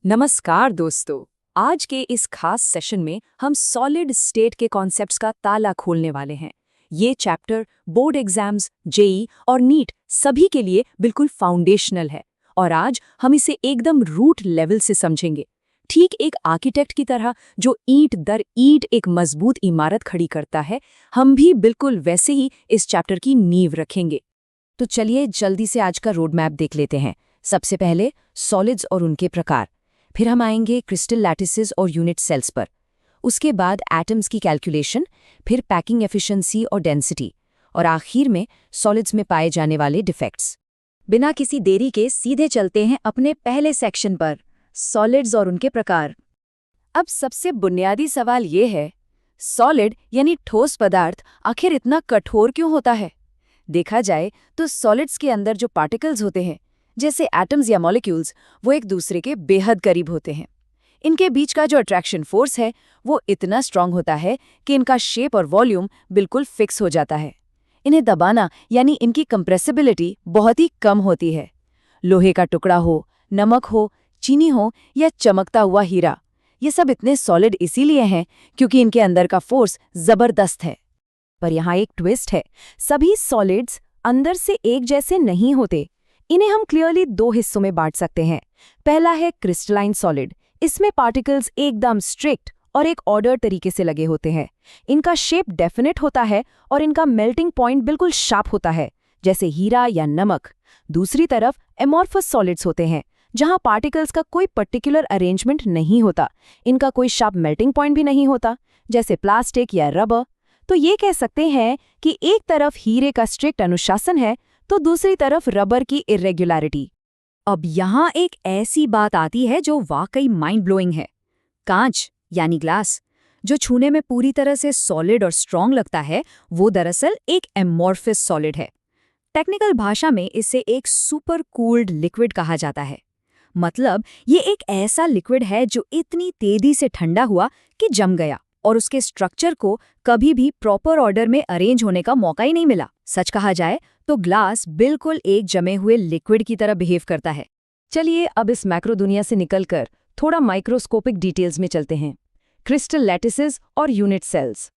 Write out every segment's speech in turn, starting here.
नमस्कार दोस्तों। आज के इस खास सेशन में हम सॉलिड स्टेट के कॉन्सेप्ट्स का ताला खोलने वाले हैं। ये चैप्टर बोर्ड एग्जाम्स, जेई और नीट सभी के लिए बिल्कुल फाउंडेशनल है और आज हम इसे एकदम रूट लेवल से समझेंगे। ठीक एक आर्किटेक्ट की तरह जो ईंट दर ईंट एक मजबूत इमारत खड़ी करता है, हम भी बिल्कुल वैसे ही इस चैप्टर की नींव रखेंगे। तो चलिए जल्दी से आज का रोड मैप देख लेते हैं। सबसे पहले सॉलिड्स और उनके प्रकार, फिर हम आएंगे क्रिस्टल लैटिसेस और यूनिट सेल्स पर, उसके बाद एटम्स की कैलकुलेशन, फिर पैकिंग एफिशिएंसी और डेंसिटी, और आखिर में सॉलिड्स में पाए जाने वाले डिफेक्ट्स। बिना किसी देरी के सीधे चलते हैं अपने पहले सेक्शन पर, सॉलिड्स और उनके प्रकार। अब सबसे बुनियादी सवाल ये है, सॉलिड यानी ठोस पदार्थ आखिर इतना कठोर क्यों होता है? देखा जाए तो सॉलिड्स के अंदर जो पार्टिकल्स होते हैं, जैसे एटम्स या मॉलिक्यूल्स, वो एक दूसरे के बेहद करीब होते हैं। इनके बीच का जो अट्रैक्शन फोर्स है वो इतना स्ट्रांग होता है कि इनका शेप और वॉल्यूम बिल्कुल फिक्स हो जाता है। इन्हें दबाना यानी इनकी कंप्रेसिबिलिटी बहुत ही कम होती है। लोहे का टुकड़ा हो, नमक हो, चीनी हो या चमकता हुआ हीरा, ये सब इतने सॉलिड इसीलिए हैं क्योंकि इनके अंदर का फोर्स जबरदस्त है। पर यहाँ एक ट्विस्ट है, सभी सॉलिड्स अंदर से एक जैसे नहीं होते। इन्हें हम क्लियरली दो हिस्सों में बांट सकते हैं। पहला है क्रिस्टलाइन सॉलिड। इसमें पार्टिकल्स एकदम स्ट्रिक्ट और एक ऑर्डर तरीके से लगे होते हैं। इनका शेप डेफिनेट होता है और इनका मेल्टिंग पॉइंट बिल्कुल शार्प होता है, जैसे हीरा या नमक। दूसरी तरफ एमॉर्फस सॉलिड्स होते हैं, जहां पार्टिकल्स का कोई पर्टिकुलर अरेंजमेंट नहीं होता। इनका कोई शार्प मेल्टिंग पॉइंट भी नहीं होता, जैसे प्लास्टिक या रबर। तो ये कह सकते हैं कि एक तरफ हीरे का स्ट्रिक्ट अनुशासन है तो दूसरी तरफ रबर की इरेगुलरिटी। अब यहाँ एक ऐसी बात आती है जो वाकई माइंड ब्लोइंग है। कांच यानी ग्लास, जो छूने में पूरी तरह से सॉलिड और स्ट्रॉन्ग लगता है, वो दरअसल एक एमॉर्फस सॉलिड है। टेक्निकल भाषा में इसे एक सुपर कूल्ड लिक्विड कहा जाता है। मतलब ये एक ऐसा लिक्विड है जो इतनी तेजी से ठंडा हुआ कि जम गया और उसके स्ट्रक्चर को कभी भी प्रॉपर ऑर्डर में अरेंज होने का मौका ही नहीं मिला। सच कहा जाए तो ग्लास बिल्कुल एक जमे हुए लिक्विड की तरह बिहेव करता है। चलिए अब इस मैक्रो दुनिया से निकलकर थोड़ा माइक्रोस्कोपिक डिटेल्स में चलते हैं। क्रिस्टल लैटिसेस और यूनिट सेल्स।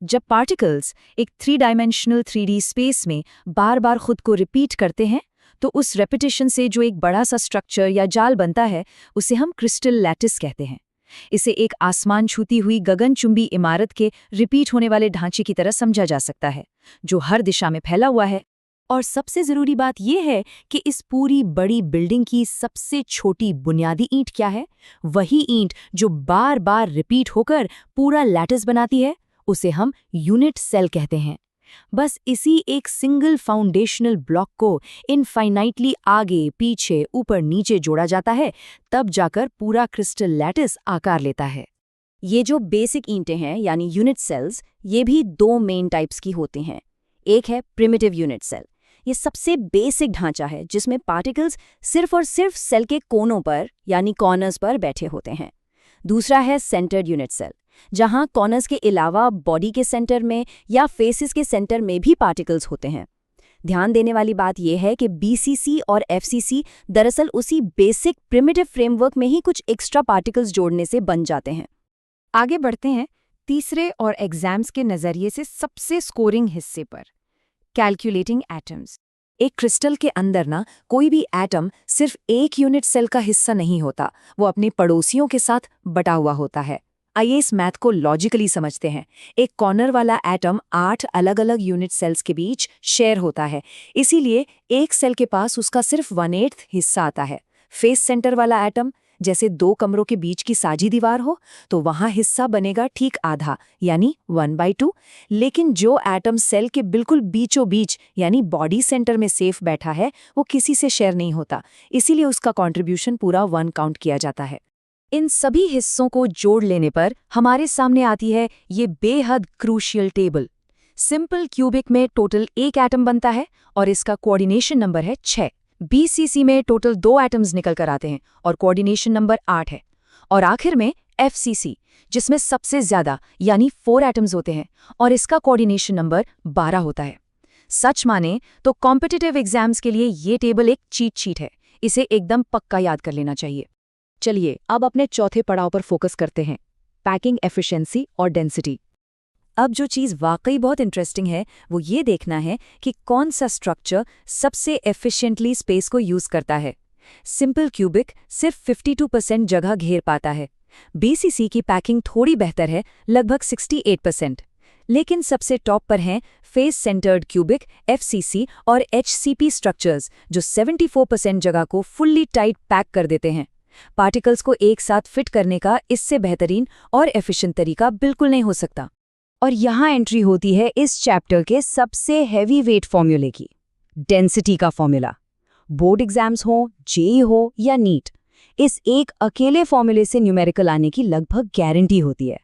जब पार्टिकल्स एक 3 डायमेंशनल 3D स्पेस में बार बार खुद को रिपीट करते हैं, तो उस रेपिटेशन से जो एक बड़ा सा स्ट्रक्चर या जाल बनता है, उसे हम क्रिस्टल लैटिस कहते हैं। इसे एक आसमान छूती हुई गगनचुंबी इमारत के रिपीट होने वाले ढांचे की तरह समझा जा सकता है, जो हर दिशा में फैला हुआ है। और सबसे जरूरी बात यह है कि इस पूरी बड़ी बिल्डिंग की सबसे छोटी बुनियादी ईंट क्या है? वही ईंट जो बार बार रिपीट होकर पूरा लैटिस बनाती है, उसे हम यूनिट सेल कहते हैं। बस इसी एक सिंगल फाउंडेशनल ब्लॉक को इनफाइनाइटली आगे पीछे ऊपर नीचे जोड़ा जाता है, तब जाकर पूरा क्रिस्टल लैटिस आकार लेता है। ये जो बेसिक ईंटें हैं यानी यूनिट सेल्स, ये भी दो मेन टाइप्स की होती हैं। एक है प्रिमिटिव यूनिट सेल। ये सबसे बेसिक ढांचा है जिसमें पार्टिकल्स सिर्फ और सिर्फ सेल के कोनों पर यानी कॉर्नर्स पर बैठे होते हैं। दूसरा है सेंटर्ड यूनिट सेल, जहां कॉर्नर्स के अलावा बॉडी के सेंटर में या फेसेस के सेंटर में भी पार्टिकल्स होते हैं। ध्यान देने वाली बात यह है कि बीसीसी और एफसीसी दरअसल उसी बेसिक प्रिमिटिव फ्रेमवर्क में ही कुछ एक्स्ट्रा पार्टिकल्स जोड़ने से बन जाते हैं। आगे बढ़ते हैं तीसरे और एग्जाम्स के नजरिए से सबसे स्कोरिंग हिस्से पर, कैलकुलेटिंग एटम्स। एक क्रिस्टल के अंदर ना कोई भी एटम सिर्फ एक यूनिट सेल का हिस्सा नहीं होता, वो अपने पड़ोसियों के साथ बटा हुआ होता है। आइए इस मैथ को लॉजिकली समझते हैं। एक कॉर्नर वाला एटम 8 अलग अलग यूनिट सेल्स के बीच शेयर होता है, इसीलिए एक सेल के पास उसका सिर्फ 1/8 हिस्सा आता है। फेस सेंटर वाला एटम, जैसे 2 कमरों के बीच की साझी दीवार हो, तो वहां हिस्सा बनेगा ठीक आधा यानी 1/2। लेकिन जो एटम सेल के बिल्कुल बीचों बीच यानी बॉडी सेंटर में सेफ बैठा है, वो किसी से शेयर नहीं होता, इसीलिए उसका कंट्रीब्यूशन पूरा 1 काउंट किया जाता है। इन सभी हिस्सों को जोड़ लेने पर हमारे सामने आती है ये बेहद क्रूशियल टेबल। सिंपल क्यूबिक में टोटल 1 एटम बनता है और इसका कोऑर्डिनेशन नंबर है 6। बीसीसी में टोटल 2 एटम्स निकल कर आते हैं और कोऑर्डिनेशन नंबर 8 है। और आखिर में एफसीसी, जिसमें सबसे ज्यादा यानी 4 एटम्स होते हैं और इसका कोऑर्डिनेशन नंबर 12 होता है। सच माने तो कॉम्पिटिटिव एग्जाम्स के लिए ये टेबल एक चीट शीट है, इसे एकदम पक्का याद कर लेना चाहिए। चलिए अब अपने चौथे पड़ाव पर फोकस करते हैं, पैकिंग एफिशिएंसी और डेंसिटी। अब जो चीज़ वाकई बहुत इंटरेस्टिंग है वो ये देखना है कि कौन सा स्ट्रक्चर सबसे एफिशिएंटली स्पेस को यूज़ करता है। सिंपल क्यूबिक सिर्फ 52% जगह घेर पाता है। बीसीसी की पैकिंग थोड़ी बेहतर है, लगभग 68%। लेकिन सबसे टॉप पर हैं फेस सेंटर्ड क्यूबिक एफसीसी और एचसीपी स्ट्रक्चर्स, जो 74% जगह को फुल्ली टाइट पैक कर देते हैं। पार्टिकल्स को एक साथ फिट करने का इससे बेहतरीन और एफिशिएंट तरीका बिल्कुल नहीं हो सकता। और यहाँ एंट्री होती है इस चैप्टर के सबसे हैवी वेट फॉर्मूले की, डेंसिटी का फॉर्मूला। बोर्ड एग्जाम्स हो, जेईई हो या नीट, इस एक अकेले फॉर्मूले से न्यूमेरिकल आने की लगभग गारंटी होती है।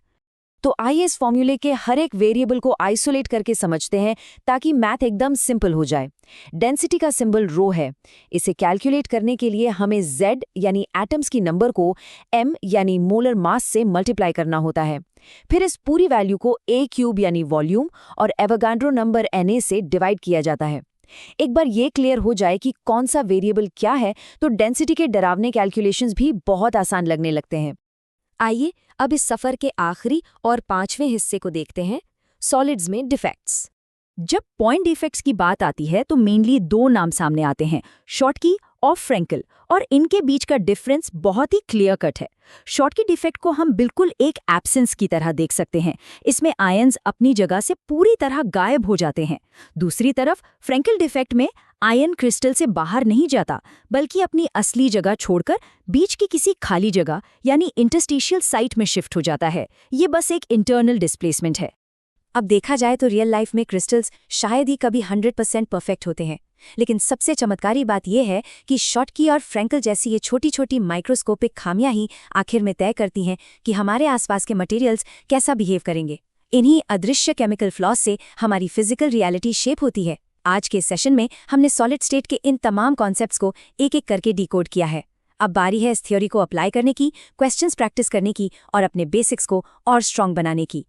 तो आइए इस फॉर्मूले के हर एक वेरिएबल को आइसोलेट करके समझते हैं ताकि मैथ एकदम सिंपल हो जाए। डेंसिटी का सिंबल रो है। इसे कैलकुलेट करने के लिए हमें Z यानी एटम्स की नंबर को m यानी मोलर मास से मल्टीप्लाई करना होता है। फिर इस पूरी वैल्यू को A क्यूब यानी वॉल्यूम और एवोगाड्रो नंबर Na से डिवाइड किया जाता है। एक बार ये क्लियर हो जाए कि कौन सा वेरिएबल क्या है तो डेंसिटी के डरावने कैलकुलेशंस भी बहुत आसान लगने लगते हैं। आइए अब इस सफर के आखिरी और 5वें हिस्से को देखते हैं, सॉलिड्स में डिफेक्ट्स। जब पॉइंट डिफेक्ट्स की बात आती है तो मेनली दो नाम सामने आते हैं, शॉटकी और फ्रैंकल, और इनके बीच का डिफरेंस बहुत ही क्लियर कट है। शॉटकी डिफेक्ट को हम बिल्कुल एक एब्सेंस की तरह देख सकते हैं। इसमें आयन्स अपनी जगह से पूरी तरह गायब हो जाते हैं। दूसरी तरफ फ्रैंकल डिफेक्ट में आयन क्रिस्टल से बाहर नहीं जाता, बल्कि अपनी असली जगह छोड़कर बीच की किसी खाली जगह यानी इंटरस्टिशियल साइट में शिफ्ट हो जाता है। ये बस एक इंटरनल डिस्प्लेसमेंट है। अब देखा जाए तो रियल लाइफ में क्रिस्टल्स शायद ही कभी 100% परफेक्ट होते हैं, लेकिन सबसे चमत्कारी बात यह है कि शॉटकी और फ्रैंकल जैसी ये छोटी छोटी माइक्रोस्कोपिक खामियां ही आखिर में तय करती हैं कि हमारे आसपास के मटेरियल्स कैसा बिहेव करेंगे। इन्हीं अदृश्य केमिकल फ्लॉज से हमारी फिजिकल रियलिटी शेप होती है। आज के सेशन में हमने सॉलिड स्टेट के इन तमाम कॉन्सेप्ट्स को एक एक करके डिकोड किया है। अब बारी है इस थ्योरी को अप्लाई करने की, क्वेश्चंस प्रैक्टिस करने की और अपने बेसिक्स को और स्ट्रॉन्ग बनाने की।